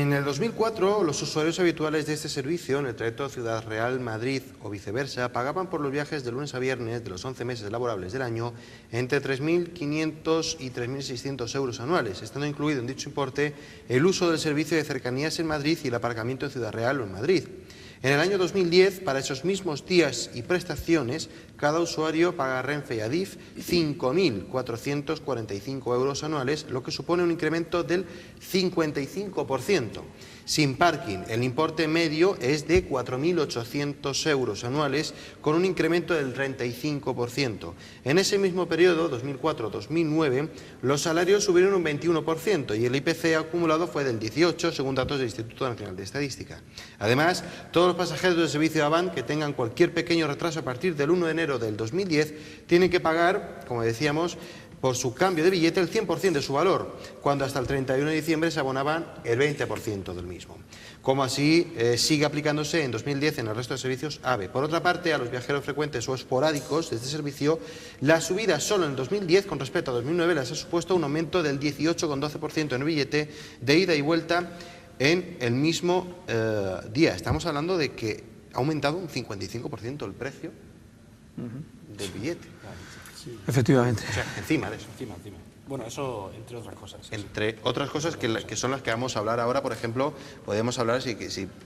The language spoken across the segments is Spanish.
En el 2004, los usuarios habituales de este servicio en el trayecto Ciudad Real-Madrid o viceversa pagaban por los viajes de lunes a viernes de los 11 meses laborables del año entre 3.500 y 3.600 euros anuales, estando incluido en dicho importe el uso del servicio de cercanías en Madrid y el aparcamiento en Ciudad Real o en Madrid. En el año 2010, para esos mismos días y prestaciones, cada usuario paga a Renfe y Adif 5.445 euros anuales, lo que supone un incremento del 55%. Sin parking, el importe medio es de 4.800 euros anuales, con un incremento del 35%. En ese mismo periodo, 2004-2009, los salarios subieron un 21% y el IPC acumulado fue del 18%, según datos del Instituto Nacional de Estadística. Además, todos los pasajeros del servicio Avant que tengan cualquier pequeño retraso a partir del 1 de enero del 2010 tienen que pagar, como decíamos, por su cambio de billete el 100% de su valor, cuando hasta el 31 de diciembre se abonaban el 20% del mismo. Como así sigue aplicándose en 2010 en el resto de servicios AVE. Por otra parte, a los viajeros frecuentes o esporádicos de este servicio, la subida solo en 2010 con respecto a 2009 les ha supuesto un aumento del 18,12% en el billete de ida y vuelta en el mismo día. Estamos hablando de que ha aumentado un 55% el precio del billete. Sí. Efectivamente. O sea, encima de eso. Encima. Bueno, eso entre otras cosas. Entre otras cosas que son las que vamos a hablar ahora, por ejemplo, podemos hablar si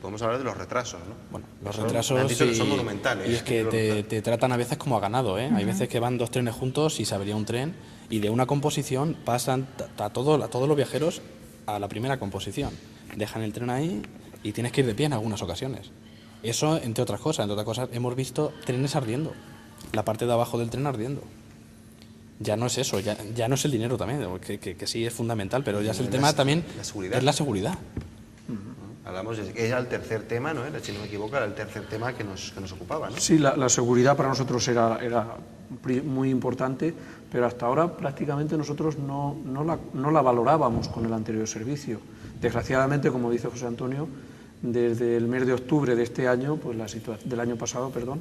podemos hablar de los retrasos, ¿no? Bueno, los retrasos han dicho que son monumentales. Y es que te tratan a veces como a ganado, ¿eh? Hay veces que van dos trenes juntos y se avería un tren y de una composición pasan a todos los viajeros a la primera composición. Dejan el tren ahí y tienes que ir de pie en algunas ocasiones. Eso, entre otras cosas, hemos visto trenes ardiendo, la parte de abajo del tren ardiendo. Ya no es eso, ya no es el dinero también, que sí es fundamental, pero ya es el tema también, es la seguridad. Hablamos de que era el tercer tema, ¿no? Si no me equivoco, era el tercer tema que nos ocupaba, ¿no? Sí, la seguridad para nosotros era muy importante, pero hasta ahora prácticamente nosotros no la valorábamos con el anterior servicio. Desgraciadamente, como dice José Antonio, desde el mes de octubre de este año, pues del año pasado, perdón,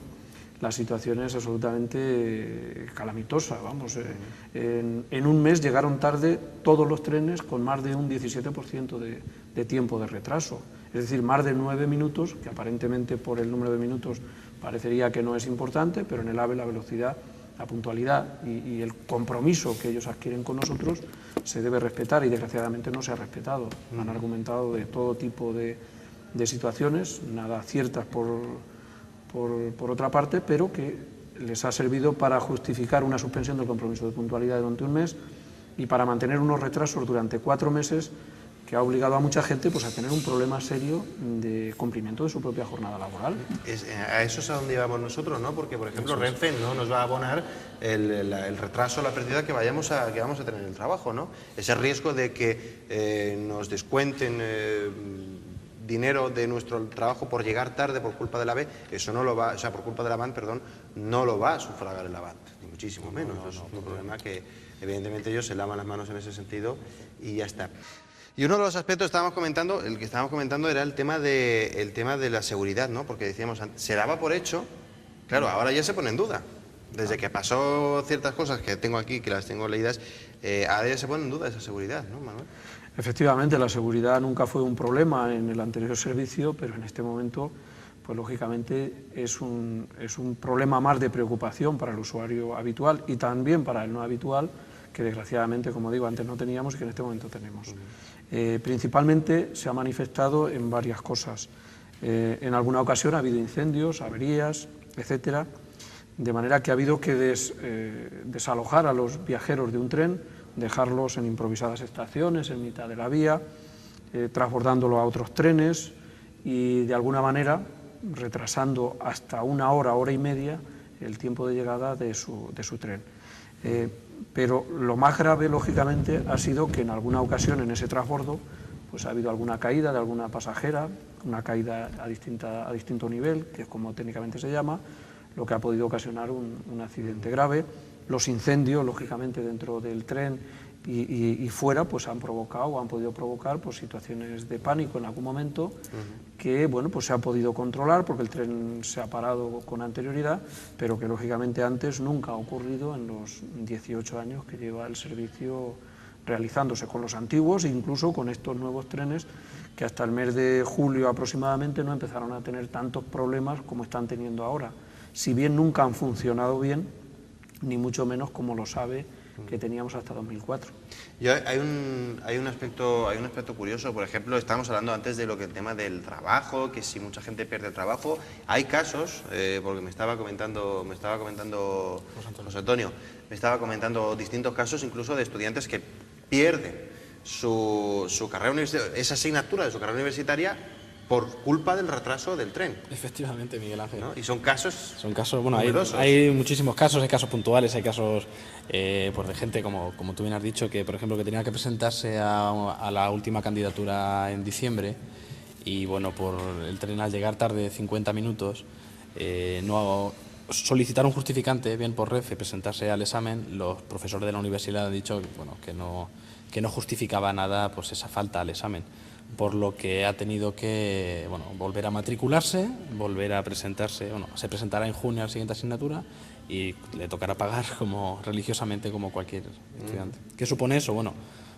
la situación es absolutamente calamitosa. Vamos, en un mes llegaron tarde todos los trenes con más de un 17% de tiempo de retraso. Es decir, más de 9 minutos, que aparentemente por el número de minutos parecería que no es importante, pero en el AVE la velocidad, la puntualidad y el compromiso que ellos adquieren con nosotros se debe respetar y desgraciadamente no se ha respetado. Han argumentado de todo tipo de situaciones, nada ciertas por otra parte, pero que les ha servido para justificar una suspensión del compromiso de puntualidad durante un mes y para mantener unos retrasos durante 4 meses que ha obligado a mucha gente pues, a tener un problema serio de cumplimiento de su propia jornada laboral. A eso es a donde íbamos nosotros, ¿no? Porque, por ejemplo, Renfe no nos va a abonar el retraso, la pérdida que vamos a tener en el trabajo, ¿no? Ese riesgo de que nos descuenten dinero de nuestro trabajo por llegar tarde por culpa del AVE, eso no lo va, o sea, por culpa del Avant, perdón, no lo va a sufragar el Avant, ni muchísimo menos. Es un problema que evidentemente ellos se lavan las manos en ese sentido y ya está. Y uno de los aspectos el que estábamos comentando era el tema de la seguridad, ¿no? Porque decíamos, se daba por hecho, claro, ahora ya se pone en duda. Desde que pasó ciertas cosas que tengo aquí, que las tengo leídas, ahora ya se pone en duda esa seguridad, ¿no, Manuel? Efectivamente, la seguridad nunca fue un problema en el anterior servicio, pero en este momento, pues lógicamente es un problema más de preocupación para el usuario habitual y también para el no habitual, que desgraciadamente, como digo, antes no teníamos y que en este momento tenemos. Principalmente se ha manifestado en varias cosas. En alguna ocasión ha habido incendios, averías, etcétera, de manera que ha habido que desalojar a los viajeros de un tren, dejarlos en improvisadas estaciones en mitad de la vía, transbordándolo a otros trenes y de alguna manera retrasando hasta 1 hora, hora y media el tiempo de llegada de su tren. Pero lo más grave, lógicamente, ha sido que en alguna ocasión en ese transbordo pues ha habido alguna caída de alguna pasajera, una caída a distinto nivel, que es como técnicamente se llama, lo que ha podido ocasionar un accidente grave. Los incendios, lógicamente, dentro del tren y fuera, pues han provocado o han podido provocar pues, situaciones de pánico en algún momento que, bueno, pues se ha podido controlar porque el tren se ha parado con anterioridad, pero que, lógicamente, antes nunca ha ocurrido en los 18 años que lleva el servicio realizándose con los antiguos e incluso con estos nuevos trenes que hasta el mes de julio aproximadamente no empezaron a tener tantos problemas como están teniendo ahora. Si bien nunca han funcionado bien, ni mucho menos como lo sabe que teníamos hasta 2004. Hay un aspecto curioso, por ejemplo, estábamos hablando antes de el tema del trabajo, que si mucha gente pierde el trabajo, hay casos, porque me estaba comentando José Antonio, me estaba comentando distintos casos incluso de estudiantes que pierden su carrera universitaria, esa asignatura de su carrera universitaria por culpa del retraso del tren. Efectivamente, Miguel Ángel. ¿No? Y son casos bueno, hay muchísimos casos, hay casos puntuales, hay casos pues de gente, como tú bien has dicho, que por ejemplo que tenía que presentarse a la última candidatura en diciembre y bueno, por el tren al llegar tarde 50 minutos, no solicitar un justificante, bien por Renfe, presentarse al examen. Los profesores de la universidad han dicho bueno, que no justificaba nada pues esa falta al examen, por lo que ha tenido que volver a matricularse, volver a presentarse, se presentará en junio a la siguiente asignatura y le tocará pagar religiosamente como cualquier estudiante. ¿Qué supone eso? Bueno,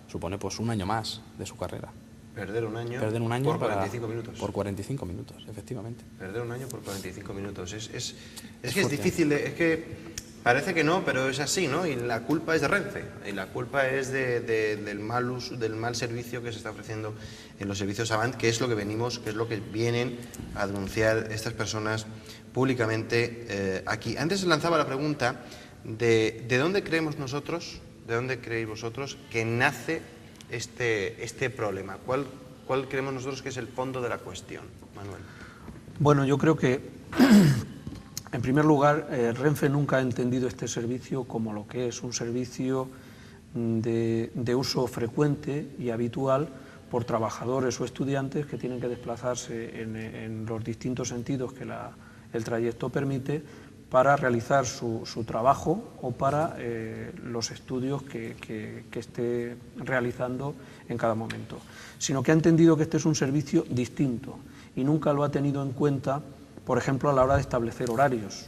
supone pues un año más de su carrera. Perder un año por 45 minutos. Por 45 minutos, efectivamente. Perder un año por 45 minutos. Es que es difícil, es que parece que no, pero es así, ¿no? Y la culpa es de Renfe, y la culpa es del mal uso, del mal servicio que se está ofreciendo en los servicios Avant, que es lo que vienen a denunciar estas personas públicamente aquí. Antes se lanzaba la pregunta de dónde creemos nosotros, de dónde creéis vosotros que nace este problema. ¿Cuál creemos nosotros que es el fondo de la cuestión, Manuel? Bueno, yo creo que en primer lugar, Renfe nunca ha entendido este servicio como lo que es un servicio de uso frecuente y habitual por trabajadores o estudiantes que tienen que desplazarse en los distintos sentidos que el trayecto permite para realizar su trabajo o para los estudios que esté realizando en cada momento, sino que ha entendido que este es un servicio distinto y nunca lo ha tenido en cuenta, por ejemplo, a la hora de establecer horarios.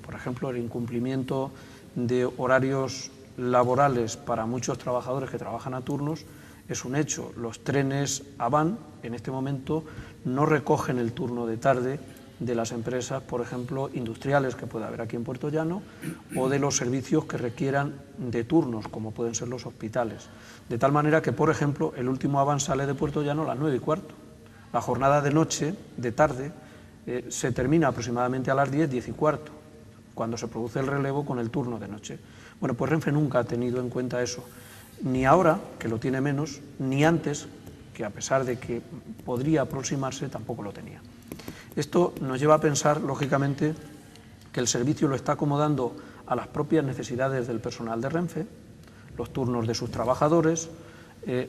Por ejemplo, el incumplimiento de horarios laborales para muchos trabajadores que trabajan a turnos es un hecho. Los trenes Avant, en este momento, no recogen el turno de tarde de las empresas, por ejemplo, industriales que puede haber aquí en Puerto Llano, o de los servicios que requieran de turnos, como pueden ser los hospitales. De tal manera que, por ejemplo, el último Avant sale de Puerto Llano a las 9:15. La jornada de noche, de tarde, se termina aproximadamente a las 10:15, cuando se produce el relevo con el turno de noche. Bueno, pues Renfe nunca ha tenido en cuenta eso, ni ahora, que lo tiene menos, ni antes, que a pesar de que podría aproximarse, tampoco lo tenía. Esto nos lleva a pensar, lógicamente, que el servicio lo está acomodando a las propias necesidades del personal de Renfe, los turnos de sus trabajadores,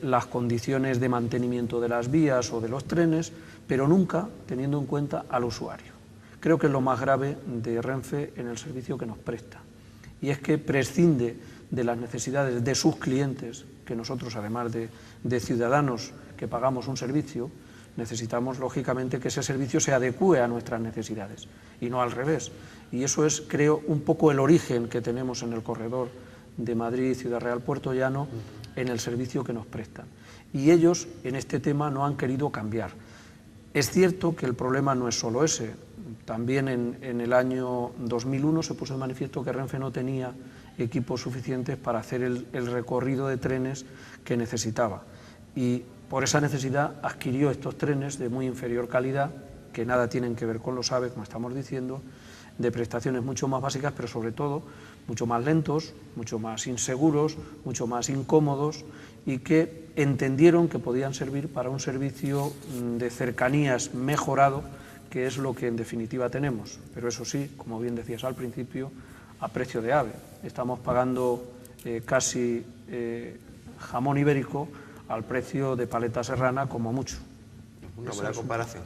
las condiciones de mantenimiento de las vías o de los trenes, pero nunca teniendo en cuenta al usuario. Creo que es lo más grave de Renfe en el servicio que nos presta, y es que prescinde de las necesidades de sus clientes, que nosotros, además de ciudadanos que pagamos un servicio, necesitamos, lógicamente, que ese servicio se adecúe a nuestras necesidades, y no al revés. Y eso es, creo, un poco el origen que tenemos en el corredor de Madrid, Ciudad Real, Puerto Llano, en el servicio que nos prestan. Y ellos, en este tema, no han querido cambiar. Es cierto que el problema no es solo ese. También en el año 2001 se puso de manifiesto que Renfe no tenía equipos suficientes para hacer el recorrido de trenes que necesitaba. Y por esa necesidad adquirió estos trenes de muy inferior calidad, que nada tienen que ver con los AVE, como estamos diciendo, de prestaciones mucho más básicas, pero sobre todo mucho más lentos, mucho más inseguros, mucho más incómodos, y que entendieron que podían servir para un servicio de cercanías mejorado, que es lo que en definitiva tenemos. Pero eso sí, como bien decías al principio, a precio de AVE. Estamos pagando casi jamón ibérico al precio de paleta serrana como mucho. Una buena comparación.